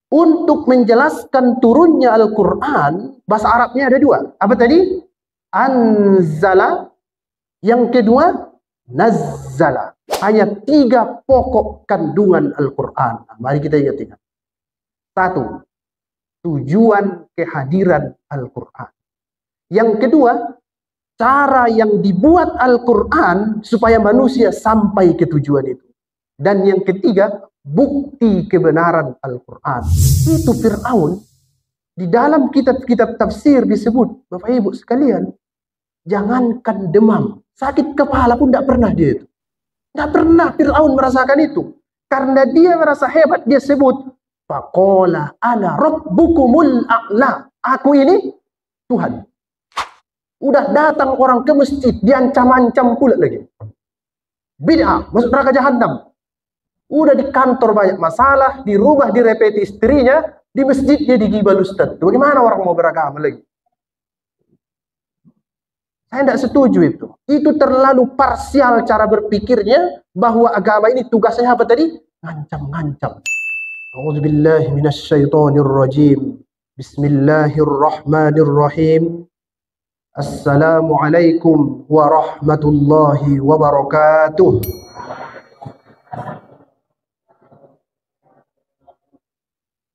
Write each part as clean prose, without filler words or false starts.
Untuk menjelaskan turunnya Al-Quran, bahasa Arabnya ada dua. Apa tadi? Anzala. Yang kedua, nazzala. Hanya 3 pokok kandungan Al-Quran. Mari kita ingat-ingat. 1. Tujuan kehadiran Al-Quran. Yang kedua, cara yang dibuat Al-Quran supaya manusia sampai ke tujuan itu. Dan yang ketiga, bukti kebenaran Al-Quran. Itu Fir'aun. Di dalam kitab-kitab tafsir disebut, Bapak Ibu sekalian, jangankan demam, sakit kepala pun tidak pernah dia itu. Tidak pernah Fir'aun merasakan itu. Karena dia merasa hebat, dia sebut, faqala ana rabbukumul a'la. Aku ini Tuhan. Udah datang orang ke masjid, diancam-ancam pula lagi. Bid'ah, masuk neraka jahanam. Udah di kantor banyak masalah, di rumah direpeti istrinya, di masjid dia digibal ustaz. Bagaimana orang mau beragama lagi? Saya tidak setuju itu. Itu terlalu parsial cara berpikirnya, bahwa agama ini tugasnya apa tadi? Ngancam-ngancam. A'udzubillahi minasyaitonirrajim. Bismillahirrahmanirrahim. Assalamualaikum warahmatullahi wabarakatuh.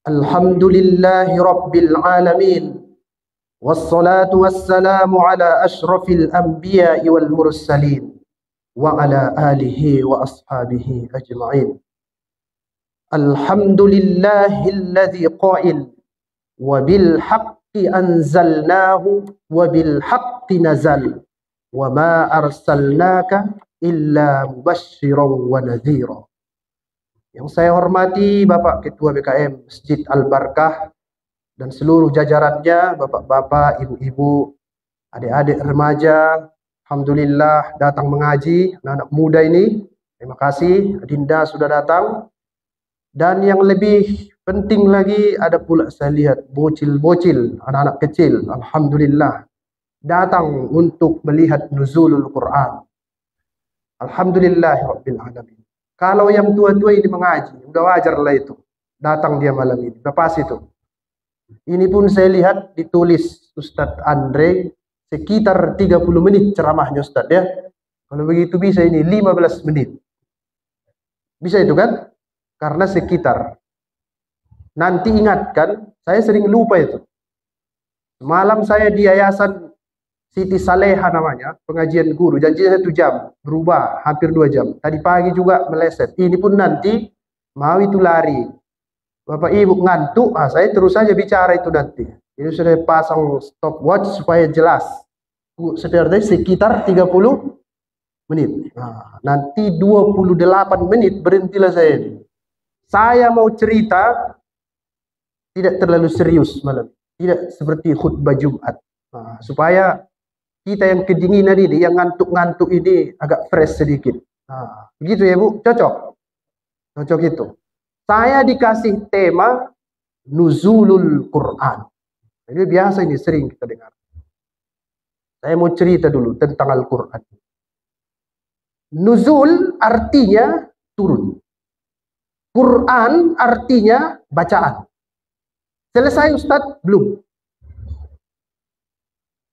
Alhamdulillahi rabbil alamin. Wassalatu wassalamu ala ashrafil anbiya'i wal mursalin wa ala alihi wa ashabihi ajma'in. Alhamdulillahilladzi qail wa bil haqqi anzalnahu wa bil haqqi nazal wa ma arsalnaka illa mubasysyiran wa nadhira. Yang saya hormati Bapak Ketua BKM Masjid Al-Barkah dan seluruh jajarannya, bapak-bapak, ibu-ibu, adik-adik remaja, alhamdulillah datang mengaji, anak-anak muda ini. Terima kasih, Adinda sudah datang. Dan yang lebih penting lagi, ada pula saya lihat bocil-bocil, anak-anak kecil, alhamdulillah, datang untuk melihat nuzulul Quran. Alhamdulillahirabbil alamin. Kalau yang tua-tua ini mengaji, udah wajar lah itu. Datang dia malam ini, udah pas itu. Ini pun saya lihat ditulis Ustadz Andre sekitar 30 menit ceramahnya Ustadz ya. Kalau begitu bisa ini 15 menit. Bisa itu kan? Karena sekitar. Nanti ingatkan, saya sering lupa itu. Malam saya di Yayasan Siti Saleha namanya, pengajian guru. Janjinya 1 jam, berubah hampir 2 jam. Tadi pagi juga meleset. Ini pun nanti mau itu lari. Bapak Ibu ngantuk, saya terus saja bicara itu nanti. Ini sudah pasang stopwatch supaya jelas. Sekitar 30 menit. Nah, nanti 28 menit berhentilah saya ini. Saya mau cerita tidak terlalu serius malam. Tidak seperti khutbah Jumat. Nah, supaya kita yang kedinginan ini, yang ngantuk-ngantuk ini agak fresh sedikit. Nah, begitu ya Bu? Cocok? Cocok itu. Saya dikasih tema Nuzulul Quran. Ini biasa ini sering kita dengar. Saya mau cerita dulu tentang Al-Quran. Nuzul artinya turun. Quran artinya bacaan. Selesai Ustadz? Belum.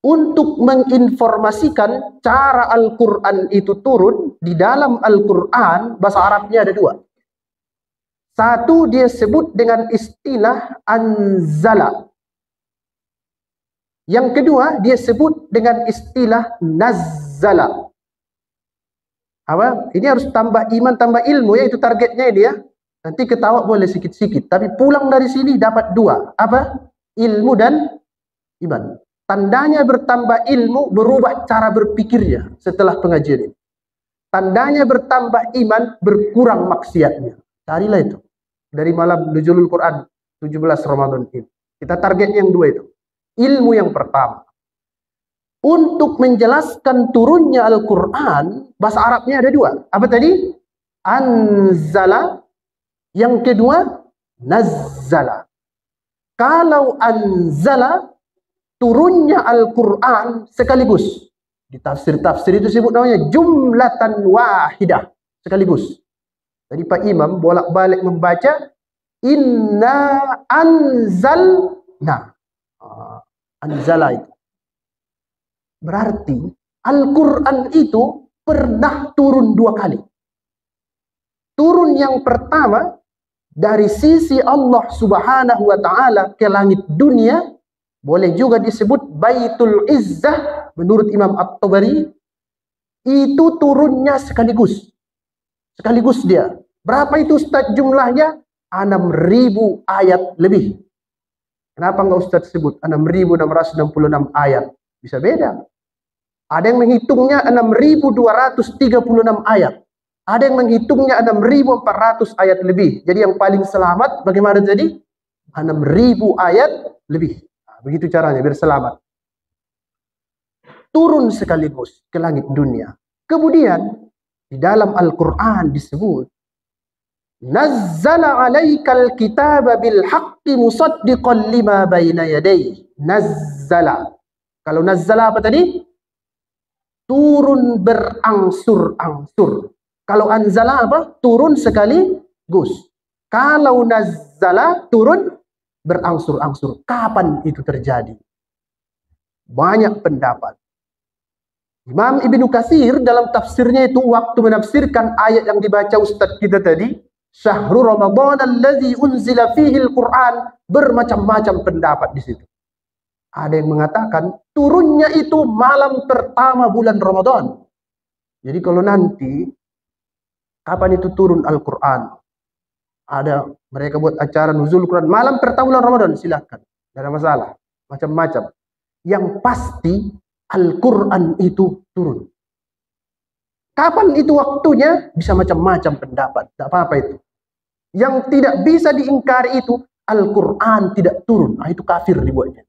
Untuk menginformasikan cara Al-Quran itu turun, di dalam Al-Quran bahasa Arabnya ada 2. Satu dia sebut dengan istilah anzala. Yang kedua dia sebut dengan istilah nazzala. Apa? Ini harus tambah iman, tambah ilmu ya, itu targetnya ini ya. Nanti ketawa boleh sikit-sikit, tapi pulang dari sini dapat 2. Apa? Ilmu dan iman. Tandanya bertambah ilmu, berubah cara berpikirnya setelah pengajian ini. Tandanya bertambah iman, berkurang maksiatnya. Carilah itu. Dari malam Nuzulul Quran 17 Ramadan ini. Kita targetnya yang 2 itu. Ilmu yang pertama. Untuk menjelaskan turunnya Al-Quran, bahasa Arabnya ada 2. Apa tadi? Anzala. Yang kedua, nazzala. Kalau anzala, turunnya Al-Quran sekaligus. Di tafsir-tafsir itu sebut namanya jumlatan wahidah. Sekaligus. Jadi Pak Imam bolak-balik membaca, Inna anzalna. Anzala itu. Berarti Al-Quran itu pernah turun 2 kali. Turun yang pertama dari sisi Allah Subhanahu wa Ta'ala ke langit dunia, boleh juga disebut Baitul Izzah menurut Imam At-Tabari, itu turunnya sekaligus. Sekaligus dia. Berapa itu Ustaz jumlahnya? 6.000 ayat lebih. Kenapa enggak Ustaz sebut 6.666 ayat? Bisa beda. Ada yang menghitungnya 6.236 ayat. Ada yang menghitungnya 6.400 ayat lebih. Jadi yang paling selamat bagaimana tadi? 6.000 ayat lebih. Nah, begitu caranya biar selamat. Turun sekaligus ke langit dunia. Kemudian di dalam Al-Quran disebut Nazzala alaikal kitaba bil haqqi musaddiqan lima baina yadayhi. Nazzala. Kalau nazzala apa tadi? Turun berangsur-angsur. Kalau anzala apa? Turun sekaligus. Kalau nazzala turun berangsur-angsur. Kapan itu terjadi? Banyak pendapat. Imam Ibnu Katsir dalam tafsirnya itu waktu menafsirkan ayat yang dibaca Ustadz kita tadi, Syahrul Ramadan allazi unzila fihi al-Quran, bermacam-macam pendapat di situ. Ada yang mengatakan turunnya itu malam pertama bulan Ramadan. Jadi kalau nanti kapan itu turun Al-Quran? Ada mereka buat acara nuzul Quran malam pertama bulan Ramadan, silakan. Tidak ada masalah. Macam-macam. Yang pasti Al-Quran itu turun. Kapan itu waktunya? Bisa macam-macam pendapat. Tidak apa-apa itu. Yang tidak bisa diingkari itu Al-Quran tidak turun. Nah, itu kafir dibuatnya.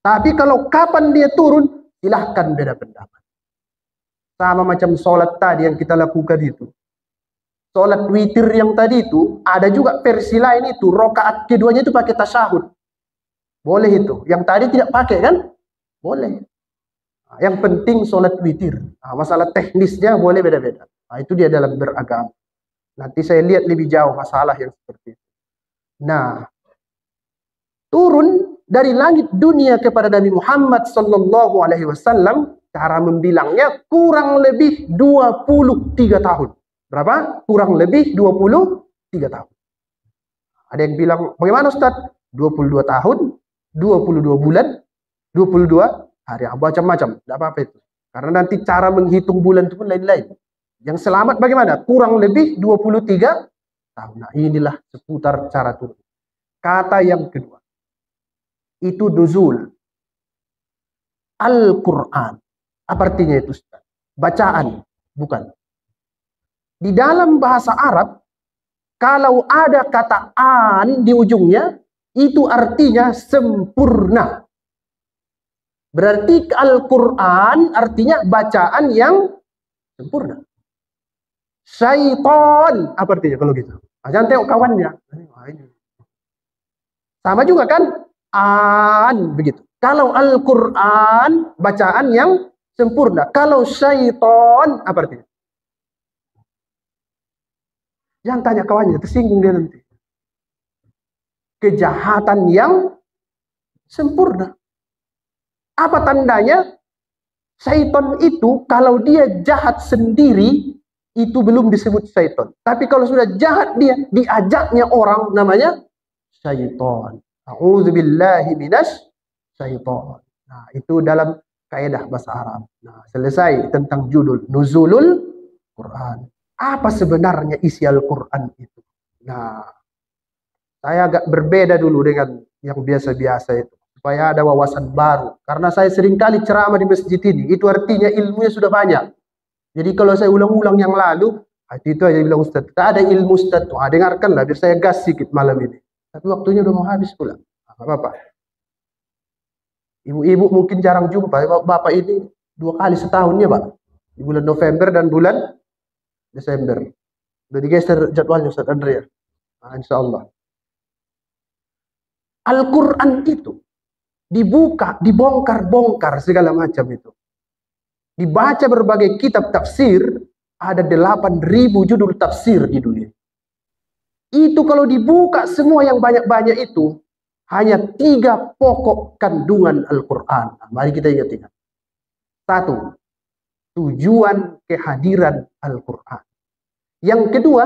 Tapi kalau kapan dia turun, silahkan beda pendapat. Sama macam sholat tadi yang kita lakukan itu. Sholat witir yang tadi itu, ada juga versi lain itu, rokaat keduanya itu pakai tasyahud. Boleh itu. Yang tadi tidak pakai kan? Boleh. Nah, yang penting sholat witir. Nah, masalah teknisnya boleh beda-beda. Nah, itu dia dalam beragama. Nanti saya lihat lebih jauh masalah yang seperti itu. Nah, turun dari langit dunia kepada Nabi Muhammad sallallahu alaihi wasallam, cara membilangnya kurang lebih 23 tahun. Berapa? Kurang lebih 23 tahun. Ada yang bilang, bagaimana Ustaz? 22 tahun, 22 bulan, 22 hari. Macam-macam. Tidak apa-apa itu. Karena nanti cara menghitung bulan itu pun lain-lain. Yang selamat bagaimana? Kurang lebih 23 tahun. Nah, inilah seputar cara turun. Kata yang kedua. Itu nuzul. Al-Quran. Apa artinya itu Ustaz? Bacaan. Bukan. Di dalam bahasa Arab, kalau ada kata an di ujungnya, itu artinya sempurna. Berarti Al-Quran artinya bacaan yang sempurna. Syaitan, apa artinya kalau gitu? Nah, jangan tengok kawannya. Sama juga kan? An, begitu. Kalau Al-Quran, bacaan yang sempurna. Kalau syaitan, apa artinya? Jangan tanya kawannya, tersinggung dia nanti. Kejahatan yang sempurna. Apa tandanya? Syaitan itu kalau dia jahat sendiri, itu belum disebut syaitan. Tapi kalau sudah jahat dia, diajaknya orang, namanya syaitan. A'udzubillahi minas syaitan. Nah, itu dalam kaidah bahasa Arab. Nah, selesai tentang judul Nuzulul Quran. Apa sebenarnya isi Al-Quran itu? Nah, saya agak berbeda dulu dengan yang biasa-biasa itu. Supaya ada wawasan baru. Karena saya seringkali ceramah di masjid ini. Itu artinya ilmunya sudah banyak. Jadi kalau saya ulang-ulang yang lalu, itu aja bilang Ustaz. Tak ada ilmu Ustaz. Dengarkanlah biar saya gas sedikit malam ini. Tapi waktunya udah mau habis pula. Apa-apa. Ibu-ibu mungkin jarang jumpa. Bapak ini 2 kali setahun ya Pak. Di bulan November dan bulan Desember. Udah digeser jadwalnya Ustaz Andrea. Nah, insya Allah. Al-Quran itu dibuka, dibongkar-bongkar segala macam itu. Dibaca berbagai kitab tafsir, ada 8.000 judul tafsir di dunia. Itu kalau dibuka semua yang banyak-banyak itu, hanya 3 pokok kandungan Al-Quran. Nah, mari kita ingat-ingat. 1, tujuan kehadiran Al-Quran. Yang kedua,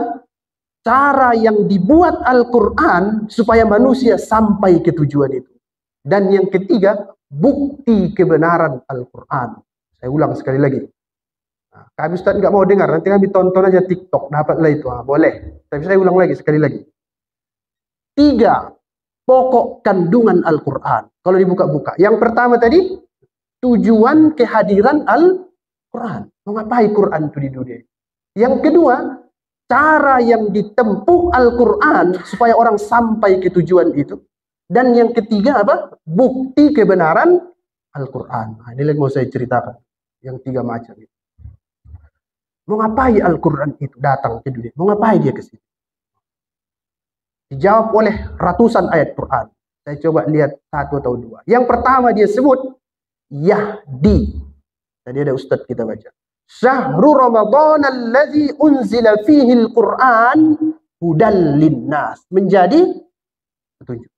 cara yang dibuat Al-Quran supaya manusia sampai ke tujuan itu. Dan yang ketiga, bukti kebenaran Al-Quran. Saya ulang sekali lagi. Nah, kami Ustaz nggak mau dengar, nanti kami tonton aja TikTok, dapatlah itu. Boleh. Tapi saya ulang lagi, sekali lagi. 3 pokok kandungan Al-Quran. Kalau dibuka-buka. Yang pertama tadi, tujuan kehadiran Al-Quran. Mengapai Quran itu di dunia. Yang kedua, cara yang ditempuh Al-Quran supaya orang sampai ke tujuan itu. Dan yang ketiga apa? Bukti kebenaran Al-Quran. Nah, ini yang mau saya ceritakan. Yang 3 macam itu. Mengapai Al-Quran itu datang ke dunia? Mengapai dia ke sini? Dijawab oleh ratusan ayat Quran. Saya coba lihat 1 atau 2. Yang pertama dia sebut Yahdi. Tadi ada Ustadz kita baca. Syahrul Ramadan alladzi unzila fihi al-Quran hudal linnas. Menjadi petunjuk.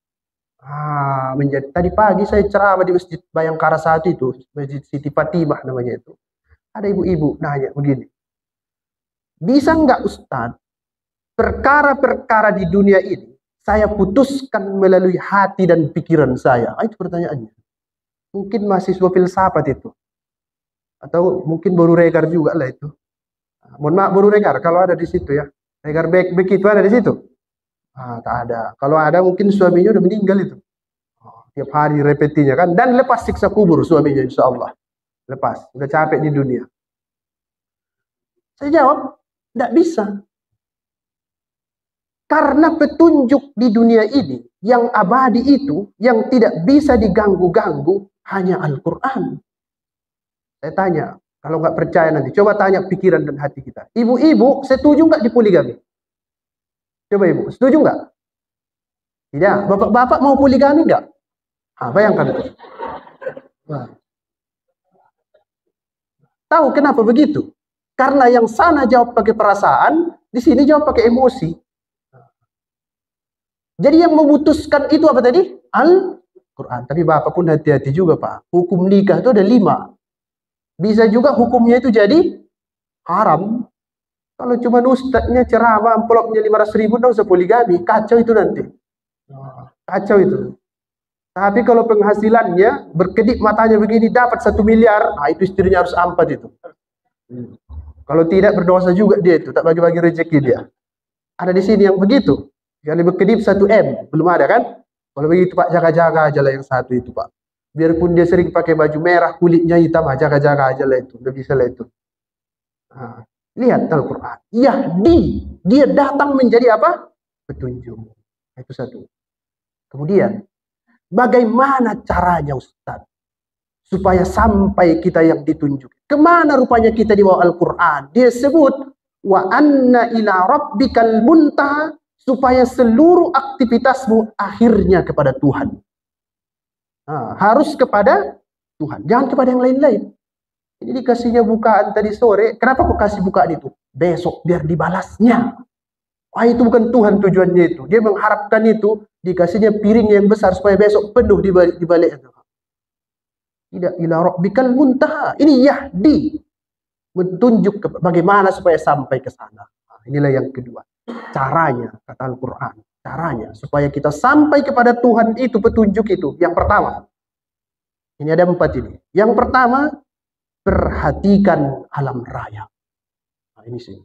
Menjadi. Tadi pagi saya ceramah di Masjid Bayangkara 1 itu, Masjid Siti Fatimah namanya itu. Ada ibu-ibu nanya begini. Bisa enggak Ustadz, perkara-perkara di dunia ini saya putuskan melalui hati dan pikiran saya? Itu pertanyaannya. Mungkin mahasiswa filsafat itu. Atau mungkin baru regar juga lah itu. Mohon maaf baru regar kalau ada di situ ya. Regar begitu ada di situ? Tak ada. Kalau ada mungkin suaminya udah meninggal itu. Tiap hari repetinya kan. Dan lepas siksa kubur suaminya insya Allah. Lepas. Udah capek di dunia. Saya jawab, tidak bisa. Karena petunjuk di dunia ini, yang abadi itu, yang tidak bisa diganggu-ganggu, hanya Al-Quran. Saya tanya, kalau nggak percaya nanti, coba tanya pikiran dan hati kita. Ibu-ibu, setuju nggak di poligami? Coba ibu, setuju nggak? Tidak. Bapak-bapak mau poligami nggak? Bayangkan itu. Tahu kenapa begitu? Karena yang sana jawab pakai perasaan, di sini jawab pakai emosi. Jadi yang memutuskan itu apa tadi? Al-Quran. Tapi Bapak pun hati-hati juga Pak. Hukum nikah itu ada 5. Bisa juga hukumnya itu jadi haram. Kalau cuma ustadznya ceramah, amplopnya 500.000, nggak usah poligami. Kacau itu nanti. Kacau itu. Tapi kalau penghasilannya, berkedip matanya begini, dapat 1 miliar, itu istrinya harus 4 itu. Kalau tidak berdosa juga dia itu, tak bagi-bagi rezeki dia. Ada di sini yang begitu. Yang berkedip 1 M, belum ada kan? Kalau begitu Pak, jaga-jaga aja lah yang 1 itu Pak. Biarpun dia sering pakai baju merah, kulitnya hitam, jaga-jaga aja lah itu. Nggak bisa lah itu. Lihat Al-Quran. Yahdi. Dia datang menjadi apa? Petunjuk. Itu 1. Kemudian, bagaimana caranya Ustaz? Supaya sampai kita yang ditunjuk. Kemana rupanya kita di bawah Al-Quran? Dia sebut, wa anna ila rabbikal muntaha. Supaya seluruh aktivitasmu akhirnya kepada Tuhan. Harus kepada Tuhan. Jangan kepada yang lain-lain. Ini dikasihnya bukaan tadi sore. Kenapa kok kasih bukaan itu? Besok biar dibalasnya. Itu bukan Tuhan tujuannya itu. Dia mengharapkan itu. Dikasihnya piring yang besar supaya besok penuh dibalik. Tidak. Ila rabbikal muntaha. Ini Yahdi. Menunjuk bagaimana supaya sampai ke sana. Inilah yang kedua. Caranya, kata Al-Quran. Caranya, supaya kita sampai kepada Tuhan itu, petunjuk itu. Yang pertama. Ini ada 4 ini. Yang pertama, perhatikan alam raya. Ini sih.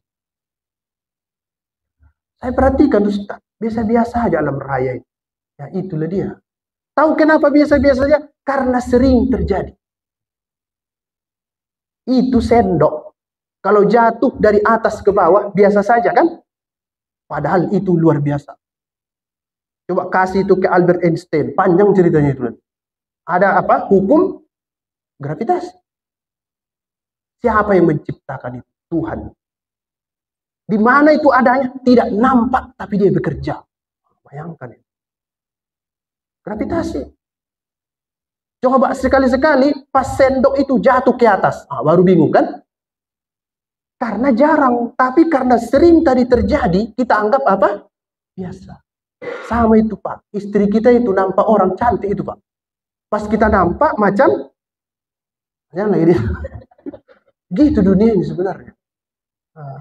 Saya perhatikan Ustaz. Biasa-biasa aja alam raya itu. Ya itulah dia. Tahu kenapa biasa-biasa saja? Karena sering terjadi. Itu sendok. Kalau jatuh dari atas ke bawah, biasa saja kan? Padahal itu luar biasa. Coba kasih itu ke Albert Einstein. Panjang ceritanya itu. Ada apa? Hukum gravitasi. Siapa yang menciptakan itu? Tuhan. Di mana itu adanya? Tidak nampak, tapi dia bekerja. Bayangkan itu. Gravitasi. Coba sekali-sekali pas sendok itu jatuh ke atas. Baru bingung kan? Karena jarang, tapi karena sering tadi terjadi, kita anggap apa? biasa. Sama itu Pak, istri kita itu nampak orang cantik itu Pak. Pas kita nampak macam, jangan lagi dia. Gitu dunia ini sebenarnya.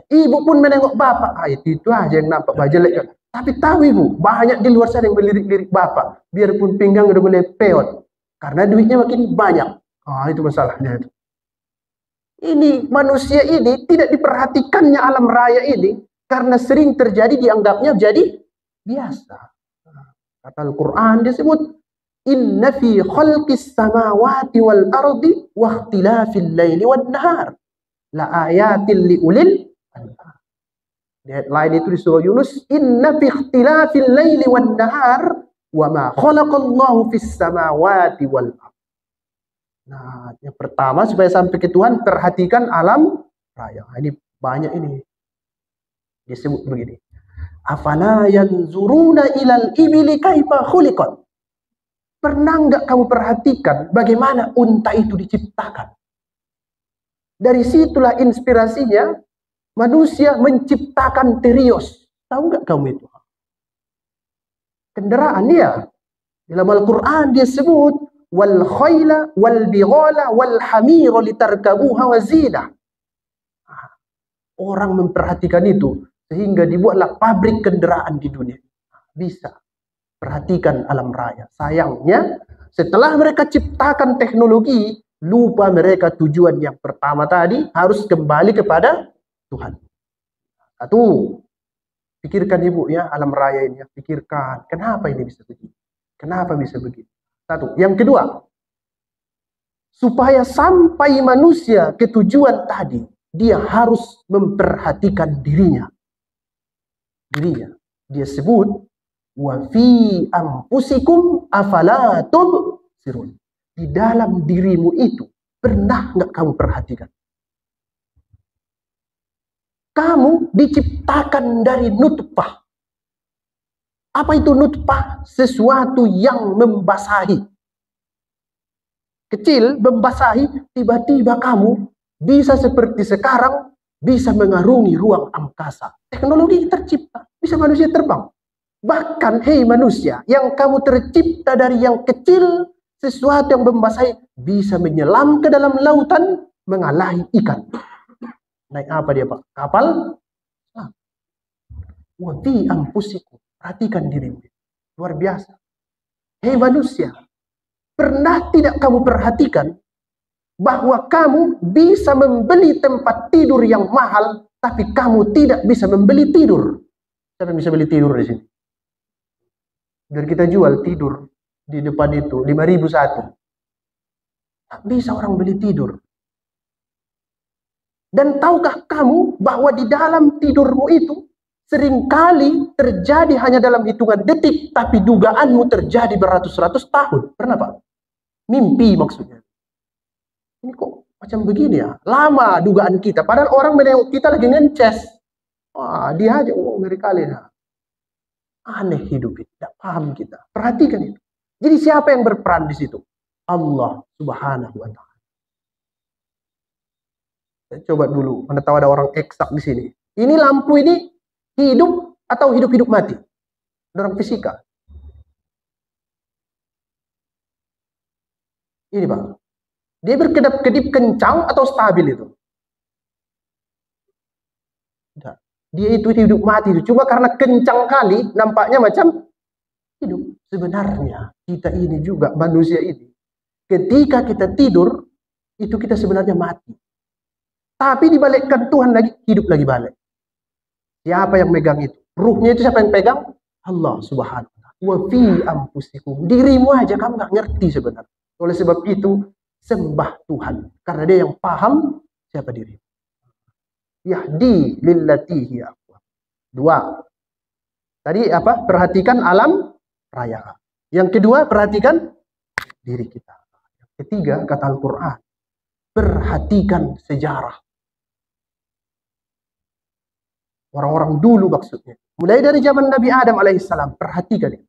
Ibu pun menengok bapak, itu aja yang nampak jelek. Tapi tahu ibu, banyak di luar sana yang melirik-lirik bapak. Biarpun pinggang udah mulai peot. Karena duitnya makin banyak. Itu masalahnya itu. Ini manusia ini tidak diperhatikannya alam raya ini. Karena sering terjadi dianggapnya jadi biasa. Kata Al-Quran disebut, Inna fi khalqis samawati wal ardi wa ikhtilafil laili wan nahar la ayatin li ulil albab. Di ayat lain itu di surah Yunus, Inna fi ikhtilafil laili wan nahar wa ma khalaqallahu fis samawati wal ardi. Nah, yang pertama supaya sampai ke Tuhan, perhatikan alam raya. Ini banyak ini. Disebut begini. Afala yanzuruna ilal ibili kaifa khuliqat. Pernah nggak kamu perhatikan bagaimana unta itu diciptakan? Dari situlah inspirasinya manusia menciptakan terios. Tahu nggak kamu itu? Kendaraan dia. Dalam Al-Quran dia sebut wal khayla wal bighala wal hamira litarkabuha wa zina. Orang memperhatikan itu sehingga dibuatlah pabrik kendaraan di dunia. Bisa. Perhatikan alam raya. Sayangnya, setelah mereka ciptakan teknologi, lupa mereka tujuan yang pertama tadi, harus kembali kepada Tuhan. Satu, pikirkan ibu ya, alam raya ini. Pikirkan, kenapa ini bisa begini? Kenapa bisa begini? Satu. Yang kedua, supaya sampai manusia ke tujuan tadi, dia harus memperhatikan dirinya. Dia sebut, wa fi anfusikum afala tubsirun. Di dalam dirimu itu pernah nggak kamu perhatikan? Kamu diciptakan dari nutfah. Apa itu nutfah? Sesuatu yang membasahi. Kecil, membasahi, tiba-tiba kamu bisa seperti sekarang, bisa mengarungi ruang angkasa. Teknologi tercipta, bisa manusia terbang. Bahkan, hei manusia, yang kamu tercipta dari yang kecil, sesuatu yang membasahi, bisa menyelam ke dalam lautan, mengalahi ikan. Naik apa dia Pak? Kapal? Wati ampusiku. Perhatikan dirimu. Luar biasa. Hei manusia, pernah tidak kamu perhatikan bahwa kamu bisa membeli tempat tidur yang mahal, tapi kamu tidak bisa membeli tidur? Siapa yang bisa beli tidur di sini? Biar kita jual tidur di depan itu 5.000 satu. Tak bisa orang beli tidur. Dan tahukah kamu bahwa di dalam tidurmu itu seringkali terjadi hanya dalam hitungan detik, tapi dugaanmu terjadi beratus-ratus tahun. Pernah Pak? Mimpi maksudnya. Ini kok macam begini ya? Lama dugaan kita. Padahal orang menengok kita lagi ngences. Wah, dia aja ngeri kali. Aneh hidup itu, tidak paham kita. Perhatikan itu. Jadi siapa yang berperan di situ? Allah Subhanahu wa Ta'ala. Coba dulu, Anda tahu ada orang eksak di sini. Ini lampu ini hidup atau hidup-hidup mati? Ada orang fisika. Ini Pak. Dia berkedip-kedip kencang atau stabil itu? Tidak. Dia itu hidup mati itu. Cuma karena kencang kali nampaknya macam hidup. Sebenarnya kita ini juga manusia ini. Ketika kita tidur, itu kita sebenarnya mati. Tapi dibalikkan Tuhan lagi, hidup lagi balik. Siapa yang megang itu? Ruhnya itu siapa yang pegang? Allah Subhanahu wa Ta'ala. Wa fi anfusikum. Dirimu aja kamu nggak ngerti sebenarnya. Oleh sebab itu, sembah Tuhan. Karena dia yang paham siapa dirimu. Yahdi lillatihi aqwam. Dua. Tadi apa? Perhatikan alam raya. Yang kedua, perhatikan diri kita. Yang ketiga, kata Al-Quran, perhatikan sejarah. Orang-orang dulu maksudnya. Mulai dari zaman Nabi Adam alaihissalam, perhatikan itu.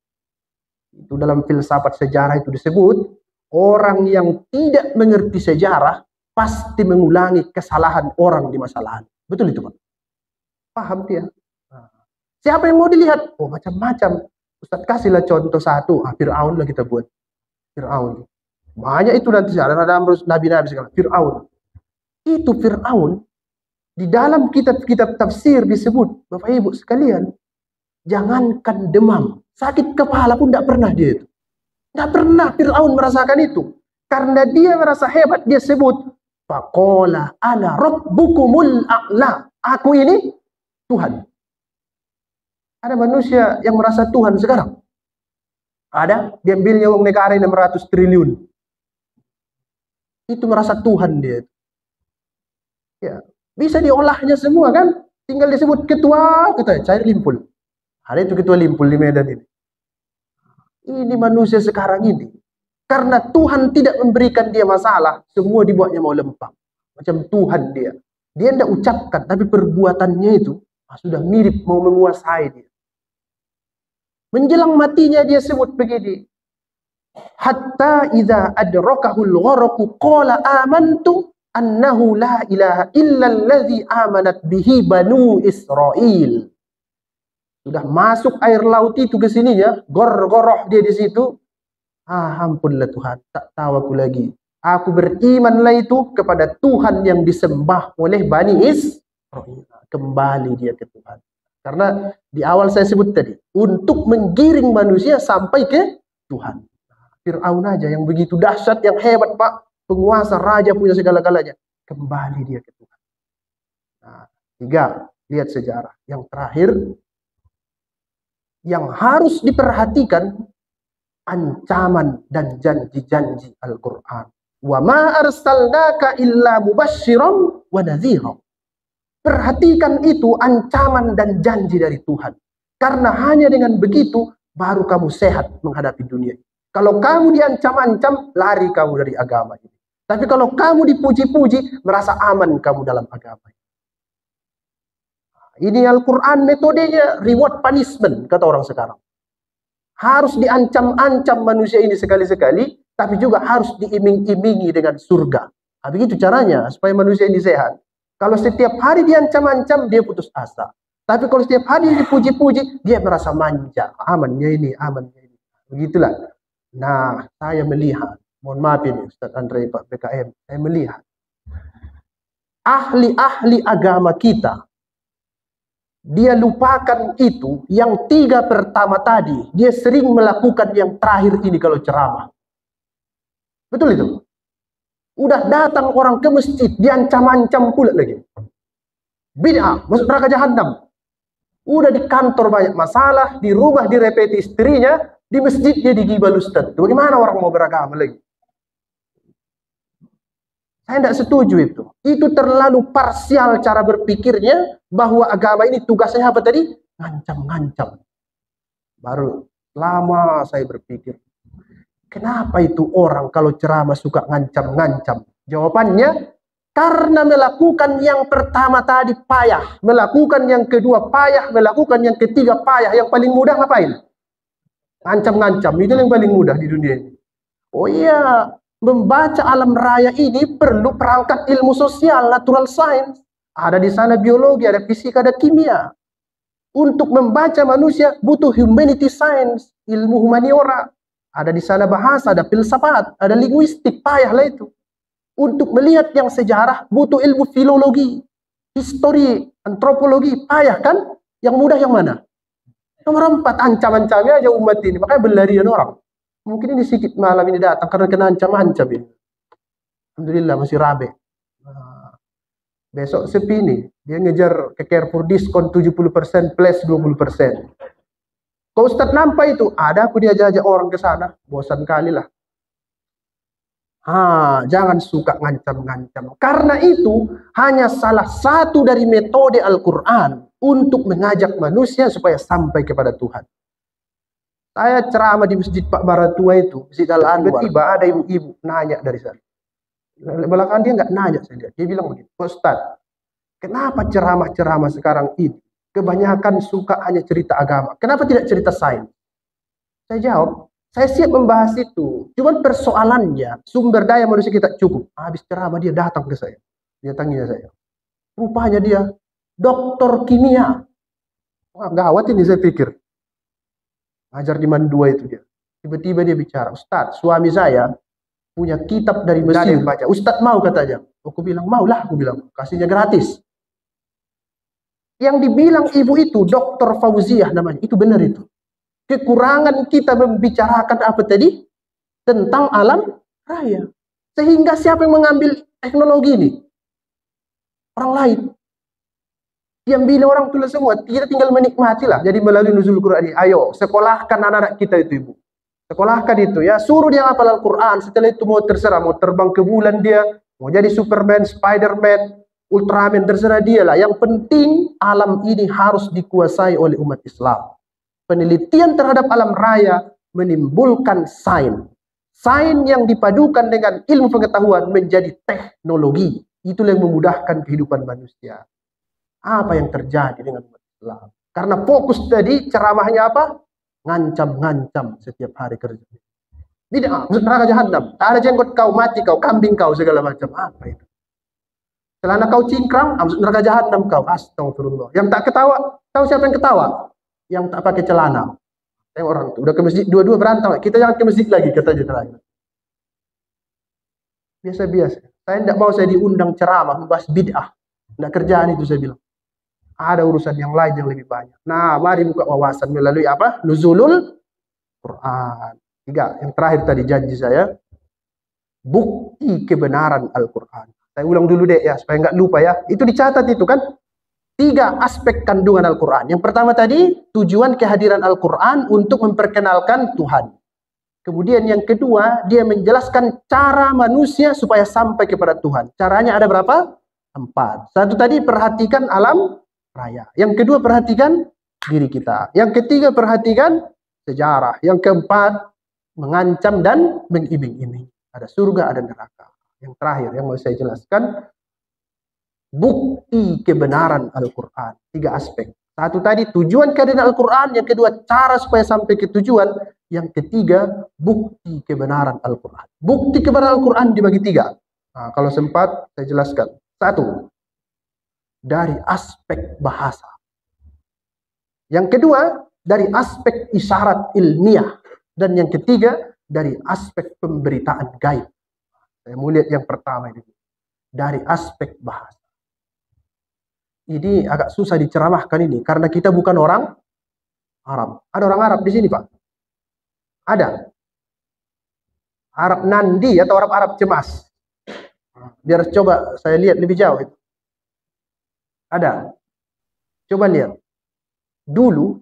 Itu dalam filsafat sejarah itu disebut, orang yang tidak mengerti sejarah pasti mengulangi kesalahan orang di masa lalu. Betul itu Pak? Paham dia? Siapa yang mau dilihat? Oh, macam-macam. Ustaz kasihlah contoh satu. Fir'aun lah kita buat. Fir'aun. Banyak itu nanti ada nabi-nabi segala. Fir'aun. Itu Fir'aun di dalam kitab-kitab tafsir disebut, Bapak Ibu sekalian, jangankan demam, sakit kepala pun tidak pernah dia itu. Tidak pernah Fir'aun merasakan itu. Karena dia merasa hebat, dia sebut, faqala ana rabbukumul a'la. Aku ini Tuhan. Ada manusia yang merasa Tuhan sekarang? Ada, diambilnya uang negara 600 triliun. Itu merasa Tuhan dia. Ya, bisa diolahnya semua kan? Tinggal disebut ketua, cair limpul. Ada itu ketua limpul di Medan ini. Ini manusia sekarang ini. Karena Tuhan tidak memberikan dia masalah, semua dibuatnya mau lempang. Macam Tuhan dia. Dia tidak ucapkan, tapi perbuatannya itu sudah mirip mau menguasai dia. Menjelang matinya dia sebut begini. Hatta idza adrakahul gharaqu qala amantu annahu la ilaha illa allazi amanat bihi banu Israil. Sudah masuk air laut itu ke sininya, gor-goroh dia di situ. Ampunlah Tuhan, tak tahu aku lagi. Aku berimanlah itu kepada Tuhan yang disembah oleh Bani Israil. Kembali dia ke Tuhan. Karena di awal saya sebut tadi, untuk menggiring manusia sampai ke Tuhan. Fir'aun aja yang begitu dahsyat, yang hebat Pak, penguasa, raja, punya segala-galanya. Kembali dia ke Tuhan. Nah, 3, lihat sejarah. Yang terakhir, yang harus diperhatikan, ancaman dan janji-janji Al-Quran. Wa ma arsalnaka illa mubasysyiran wa nadhira. Perhatikan itu ancaman dan janji dari Tuhan. Karena hanya dengan begitu, baru kamu sehat menghadapi dunia. Kalau kamu diancam-ancam, lari kamu dari agama ini. Tapi kalau kamu dipuji-puji, merasa aman kamu dalam agama ini. Ini Al-Quran metodenya reward punishment, kata orang sekarang. Harus diancam-ancam manusia ini sekali-sekali, tapi juga harus diiming-imingi dengan surga. Nah, begitu caranya supaya manusia ini sehat. Kalau setiap hari diancam-ancam, dia putus asa. Tapi kalau setiap hari dipuji-puji, dia merasa manja. Amannya ini, amannya ini. Begitulah. Nah, saya melihat, mohon maaf ini Ustaz Andre Pak BKM, saya melihat ahli-ahli agama kita, dia lupakan itu yang 3 pertama tadi. Dia sering melakukan yang terakhir ini kalau ceramah. Betul itu? Udah datang orang ke masjid, diancam-ancam pula lagi. Bid'ah, masuk neraka jahanam. Udah di kantor banyak masalah, di rumah direpeti istrinya, di masjid dia digibal Ustaz. Bagaimana orang mau beragama lagi? Saya tidak setuju itu. Itu terlalu parsial cara berpikirnya bahwa agama ini tugasnya apa tadi? Ngancam-ngancam. Baru lama saya berpikir, kenapa itu orang kalau ceramah suka ngancam-ngancam? Jawabannya, karena melakukan yang pertama tadi payah, melakukan yang kedua payah, melakukan yang ketiga payah. Yang paling mudah ngapain? Ngancam-ngancam. Itu yang paling mudah di dunia ini. Oh iya, membaca alam raya ini perlu perangkat ilmu sosial, natural science. Ada di sana biologi, ada fisika, ada kimia. Untuk membaca manusia butuh humanity science, ilmu humaniora. Ada di sana bahasa, ada filsafat, ada linguistik, payahlah itu. Untuk melihat yang sejarah butuh ilmu filologi, histori, antropologi, payah kan? Yang mudah yang mana? Nomor 4, ancam-ancamnya aja umat ini, makanya berlarian orang. Mungkin ini sedikit malam ini datang karena kena ancam-ancam ini. Alhamdulillah masih rabe. Besok sepi nih. Dia ngejar ke Carrefour diskon 70% plus 20%. Kau Ustaz nampak itu? Ada aku diajak orang ke sana. Bosan kali lah. Jangan suka ngancam-ngancam. Karena itu hanya salah satu dari metode Al-Quran untuk mengajak manusia supaya sampai kepada Tuhan. Saya ceramah di Masjid Pak Baratua itu, Masjid Al-Anwar, tiba ada ibu-ibu nanya dari sana. Belakang dia nggak nanya, saya lihat. Dia bilang begini, Ustaz, kenapa ceramah-ceramah sekarang ini kebanyakan suka hanya cerita agama? Kenapa tidak cerita sains? Saya jawab, saya siap membahas itu. Cuman persoalannya, sumber daya manusia kita cukup. Habis ceramah dia datang ke saya. Dia tanya saya. Rupanya dia doktor kimia. Wah, gawat ini saya pikir. Ajar di Mandua itu dia. Tiba-tiba dia bicara, Ustadz, suami saya punya kitab dari Mesir baca. Ustadz mau katanya. Aku bilang, maulah, aku bilang. Kasihnya gratis. Yang dibilang ibu itu, Dr. Fauziah namanya. Itu benar itu. Kekurangan kita membicarakan apa tadi? Tentang alam raya. Sehingga siapa yang mengambil teknologi ini? Orang lain. Yang bilang orang tulis semua, kita tinggal menikmatilah. Jadi melalui nuzul Quran ini, ayo sekolahkan anak-anak kita itu ibu. Sekolahkan itu ya, suruh dia hafal Al-Quran. Setelah itu mau terserah, mau terbang ke bulan dia, mau jadi Superman, Spiderman, Ultraman, terserah dia lah. Yang penting alam ini harus dikuasai oleh umat Islam. Penelitian terhadap alam raya menimbulkan sains. Sains yang dipadukan dengan ilmu pengetahuan menjadi teknologi. Itulah yang memudahkan kehidupan manusia. Apa yang terjadi dengan umat Islam? Karena fokus tadi ceramahnya apa? Ngancam-ngancam setiap hari kerja. Tidak, neraka jahanam. Tak ada jenggot kau, mati kau, kambing kau, segala macam. Apa itu? Celana kau cingkrang, neraka jahanam kau. Astagfirullah. Yang tak ketawa, tahu siapa yang ketawa? Yang tak pakai celana. Yang orang itu udah ke masjid, dua-dua berantem. Kita jangan ke masjid lagi, katanya terakhir. Biasa-biasa. Saya tidak mau saya diundang ceramah membahas bid'ah. Tidak kerjaan itu saya bilang. Ada urusan yang lain yang lebih banyak. Nah, mari buka wawasan melalui apa? Nuzulul Quran. 3. Yang terakhir tadi janji saya. Bukti kebenaran Al-Quran. Saya ulang dulu deh ya, supaya nggak lupa ya. Itu dicatat itu kan. 3 aspek kandungan Al-Quran. Yang pertama tadi, tujuan kehadiran Al-Quran untuk memperkenalkan Tuhan. Kemudian yang kedua, dia menjelaskan cara manusia supaya sampai kepada Tuhan. Caranya ada berapa? 4. Satu tadi, perhatikan alam raya. Yang kedua, perhatikan diri kita. Yang ketiga, perhatikan sejarah. Yang keempat, mengancam dan mengiming-iming. Ada surga, ada neraka. Yang terakhir yang mau saya jelaskan, bukti kebenaran Al-Quran. 3 aspek. Satu tadi, tujuan kehadiran Al-Quran. Yang kedua, cara supaya sampai ke tujuan. Yang ketiga, bukti kebenaran Al-Quran. Bukti kebenaran Al-Quran dibagi 3. Nah, kalau sempat, saya jelaskan. 1. Dari aspek bahasa. Yang kedua, dari aspek isyarat ilmiah. Dan yang ketiga, dari aspek pemberitaan gaib. Saya mau lihat yang pertama ini. Dari aspek bahasa. Ini agak susah diceramahkan ini. Karena kita bukan orang Arab. Ada orang Arab di sini, Pak? Ada. Arab Nandi atau Arab cemas? Biar coba saya lihat lebih jauh itu. Ada. Coba lihat. Dulu,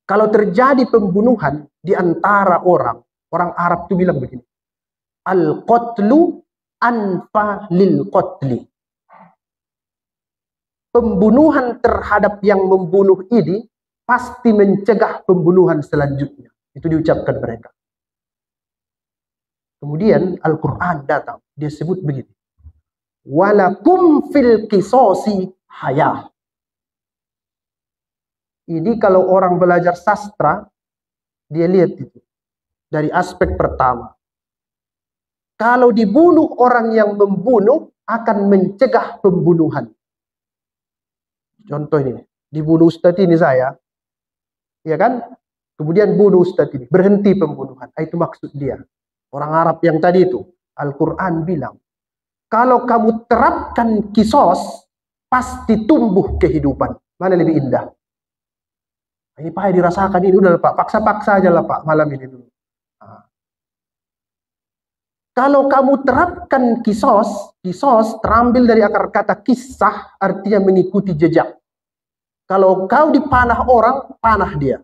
kalau terjadi pembunuhan di antara orang Arab itu bilang begini. Al-qatlu anfa lil qatli. Pembunuhan terhadap yang membunuh ini pasti mencegah pembunuhan selanjutnya. Itu diucapkan mereka. Kemudian Al-Quran datang. Dia sebut begini. Walakum fil qisasi hayah. Ini kalau orang belajar sastra, dia lihat itu. Dari aspek pertama. Kalau dibunuh orang yang membunuh, akan mencegah pembunuhan. Contoh ini. Dibunuh Ustadz ini saya. Ya kan? Kemudian bunuh Ustadz ini. Berhenti pembunuhan. Itu maksud dia. Orang Arab yang tadi itu. Al-Quran bilang. Kalau kamu terapkan kisos, pasti tumbuh kehidupan. Mana lebih indah? Ini Pak dirasakan ini udah Pak. Paksa-paksa aja lah Pak malam ini dulu. Nah. Kalau kamu terapkan kisos terambil dari akar kata kisah, artinya mengikuti jejak. Kalau kau dipanah orang, panah dia.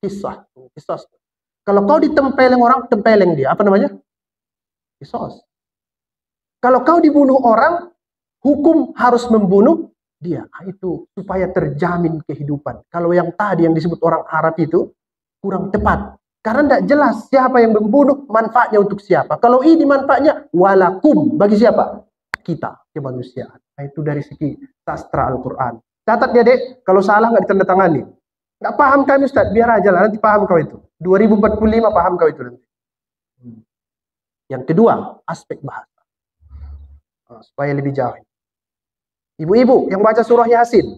Kisah. Kalau kau ditempeleng orang, tempeleng dia. Apa namanya? Kisos. Kalau kau dibunuh orang, hukum harus membunuh dia. Itu supaya terjamin kehidupan. Kalau yang tadi yang disebut orang Arab itu kurang tepat. Karena tidak jelas siapa yang membunuh, manfaatnya untuk siapa. Kalau ini manfaatnya walakum, bagi siapa? Kita, kemanusiaan. Itu dari segi sastra Al-Quran. Catat ya dek, kalau salah nggak ditandatangani. Nggak paham kami Ustaz, biar aja lah, nanti paham kau itu. 2045 paham kau itu nanti. Yang kedua, aspek bahasa. Supaya lebih jauh. Ibu-ibu yang baca surah Yasin.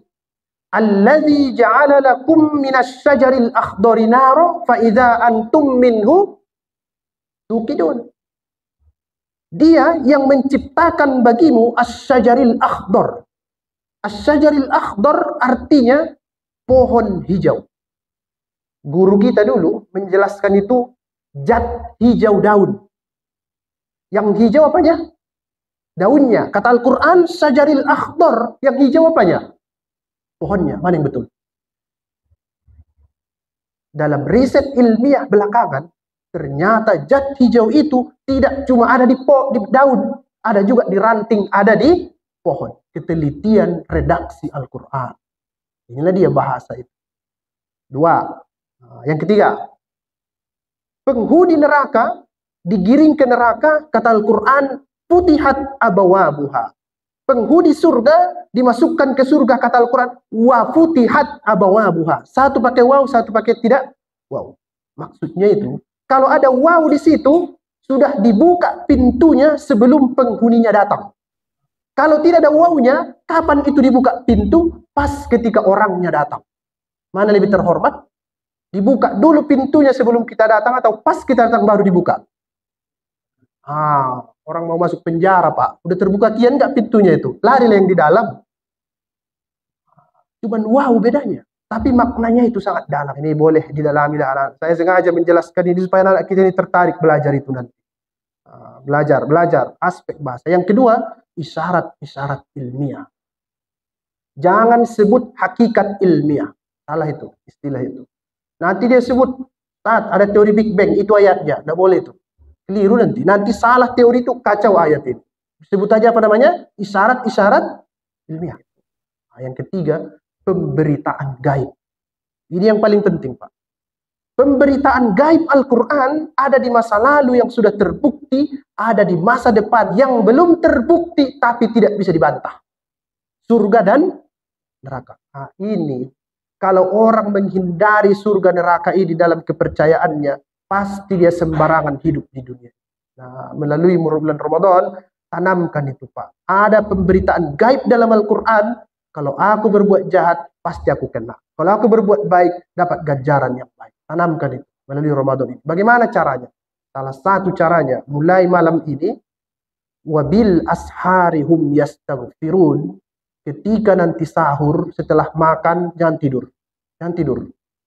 Allazi ja'ala lakum minasy syajaril akhdari nara fa idza antum minhu tuqidun. Dia yang menciptakan bagimu asy-syajaril akhdar. Asy-syajaril akhdar artinya pohon hijau. Guru kita dulu menjelaskan itu zat hijau daun. Yang hijau apanya? Daunnya. Kata Al-Quran, syajaril akhdar. Yang hijau apanya? Pohonnya. Mana yang betul? Dalam riset ilmiah belakangan, ternyata zat hijau itu tidak cuma ada di daun, ada juga di ranting, ada di pohon. Ketelitian redaksi Al-Quran. Inilah dia bahasa itu. Dua. Yang ketiga, penghuni neraka digiring ke neraka, kata Al-Quran, putihat abawabuha. Penghuni surga dimasukkan ke surga, kata Al-Quran, wa putihat abawabuha. Satu pakai waw, satu pakai tidak waw. Maksudnya itu, kalau ada waw di situ, sudah dibuka pintunya sebelum penghuninya datang. Kalau tidak ada wawnya, kapan itu dibuka pintu? Pas ketika orangnya datang. Mana lebih terhormat? Dibuka dulu pintunya sebelum kita datang atau pas kita datang baru dibuka? Orang mau masuk penjara, Pak. Udah terbuka kian nggak pintunya itu? Larilah yang di dalam. Cuman wow bedanya. Tapi maknanya itu sangat dalam. Ini boleh didalami. Saya sengaja menjelaskan ini supaya anak kita ini tertarik belajar itu nanti. Belajar aspek bahasa. Yang kedua, isyarat-isyarat ilmiah. Jangan sebut hakikat ilmiah. Salah itu, istilah itu. Nanti dia sebut, ada teori Big Bang, itu ayatnya. Tidak boleh itu. Keliru nanti. Nanti salah teori itu, kacau ayat ini. Sebut aja apa namanya? Isyarat-isyarat ilmiah. Yang ketiga, pemberitaan gaib. Ini yang paling penting, Pak. Pemberitaan gaib Al-Quran ada di masa lalu yang sudah terbukti, ada di masa depan yang belum terbukti tapi tidak bisa dibantah. Surga dan neraka. Ini kalau orang menghindari surga neraka ini dalam kepercayaannya, pasti dia sembarangan hidup di dunia. Nah, melalui bulan Ramadan, tanamkan itu, Pak. Ada pemberitaan gaib dalam Al-Quran. Kalau aku berbuat jahat, pasti aku kena. Kalau aku berbuat baik, dapat ganjaran yang baik. Tanamkan itu melalui Ramadan ini. Bagaimana caranya? Salah satu caranya, mulai malam ini, wabil asharihum yastaghfirun. Ketika nanti sahur, setelah makan, jangan tidur. Jangan tidur.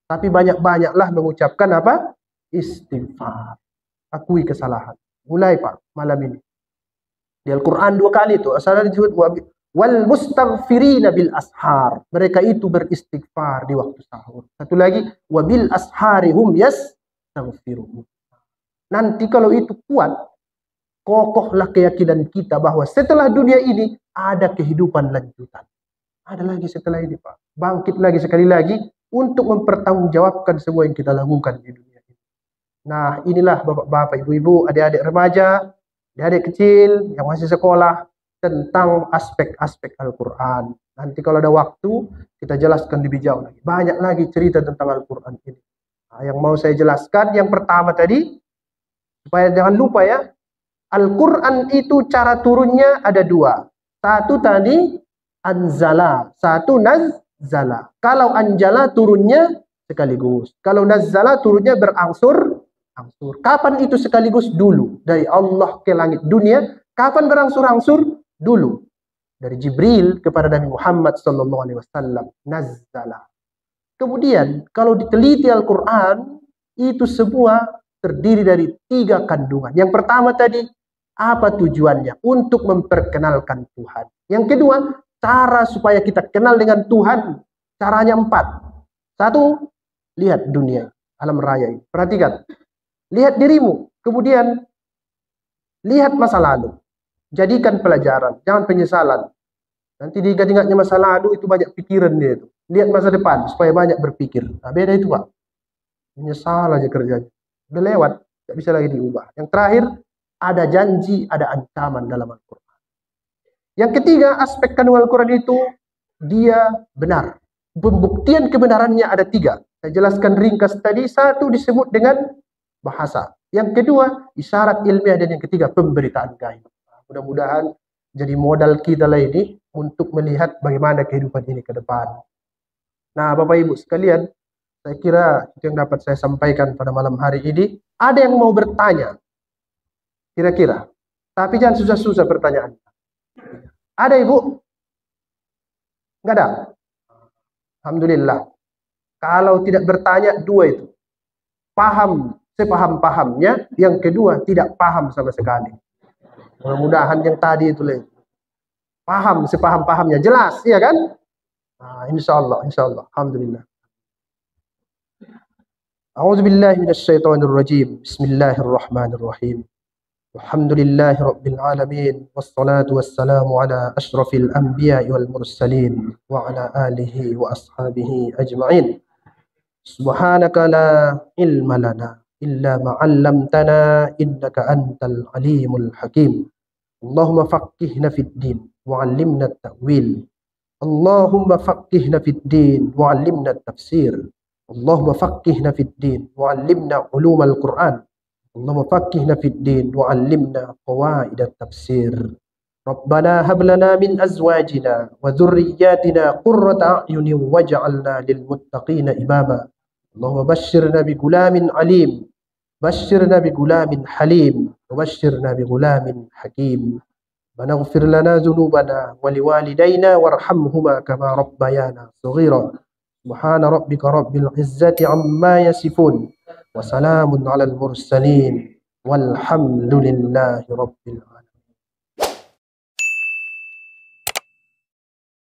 Tapi banyak-banyaklah mengucapkan apa? Istighfar. Akui kesalahan. Mulai, Pak, malam ini. Di Al-Quran 2 kali itu. Asalnya disebut wal mustaghfirina bil ashar. Mereka itu beristighfar di waktu sahur. Satu lagi, wabil asharihum yastaghfirun. Nanti kalau itu kuat, kokohlah keyakinan kita bahwa setelah dunia ini ada kehidupan lanjutan. Ada lagi setelah ini, Pak. Bangkit lagi sekali lagi untuk mempertanggungjawabkan semua yang kita lakukan di dunia ini. Nah, inilah bapak-bapak, ibu-ibu, adik-adik remaja, adik-adik kecil yang masih sekolah tentang aspek-aspek Al-Quran. Nanti kalau ada waktu, kita jelaskan lebih jauh lagi. Banyak lagi cerita tentang Al-Quran ini. Nah, yang mau saya jelaskan, yang pertama tadi, supaya jangan lupa ya, Al-Quran itu cara turunnya ada dua. Satu tadi anzala, satu nazzala. Kalau anjala turunnya sekaligus. Kalau nazzala turunnya berangsur-angsur. Kapan itu sekaligus? Dulu. Dari Allah ke langit dunia. Kapan berangsur-angsur? Dulu. Dari Jibril kepada Nabi Muhammad SAW. Nazzala. Kemudian kalau diteliti Al-Quran, itu semua terdiri dari 3 kandungan. Yang pertama tadi, apa tujuannya? Untuk memperkenalkan Tuhan. Yang kedua, cara supaya kita kenal dengan Tuhan. Caranya 4. 1, lihat dunia, alam raya ini. Perhatikan. Lihat dirimu. Kemudian, lihat masa lalu. Jadikan pelajaran. Jangan penyesalan. Nanti diingat-ingatnya masa lalu, itu banyak pikiran dia itu. Lihat masa depan, supaya banyak berpikir. Nah, beda itu, Pak. Menyesal aja kerjanya. Udah lewat, tidak bisa lagi diubah. Yang terakhir, ada janji, ada ancaman dalam Al-Quran. Yang ketiga, aspek kandungan Al-Quran itu, dia benar. Pembuktian kebenarannya ada 3. Saya jelaskan ringkas tadi. 1 disebut dengan bahasa. Yang kedua, isyarat ilmiah. Dan yang ketiga, pemberitaan gaib. Mudah-mudahan jadi modal kita lah ini untuk melihat bagaimana kehidupan ini ke depan. Nah, Bapak Ibu sekalian, saya kira itu yang dapat saya sampaikan pada malam hari ini. Ada yang mau bertanya, kira-kira. Tapi jangan susah-susah pertanyaan. Ada Ibu? Enggak ada? Alhamdulillah. Kalau tidak bertanya, dua itu. Paham, sepaham-pahamnya. Yang kedua, tidak paham sama sekali. Mudah-mudahan yang tadi itu paham, sepaham-pahamnya. Jelas, iya kan? Nah, insya Allah. Alhamdulillah. A'udzubillahi minasyaitonirrajim. Bismillahirrahmanirrahim. Alhamdulillahi rabbil alamin. Wassalatu wassalamu ala asyrafil anbiya'i wal mursalin wa ala alihi wa ashabihi ajma'in. Subhanaka la ilma lana illa ma 'allamtana innaka antal alimul hakim. Allahumma faqqihna fid din wa 'allimna at-ta'wil. Allahumma faqqihna fid din wa 'allimna at-tafsir. Allahumma faqqihna fid din wa 'allimna ulumal Qur'an. Allahumma faqqihna fid din wa 'allimna qawaid at-tafsir. Rabbana hab lana min azwajina wa dhurriyyatina qurrata a'yunin waj'alna lil muttaqina imama. Allahumma basyirna bi gulamin alim, basyirna bi gulamin halim, wa basyirna bi gulamin hakim. Rabbana ighfir lana dhunubana wa liwalidayna warhamhuma kama rabbayana shaghira. Subhana rabbika rabbil izzati amma yasifun wa salamun alal mursalin walhamdulillahi rabbil alamin.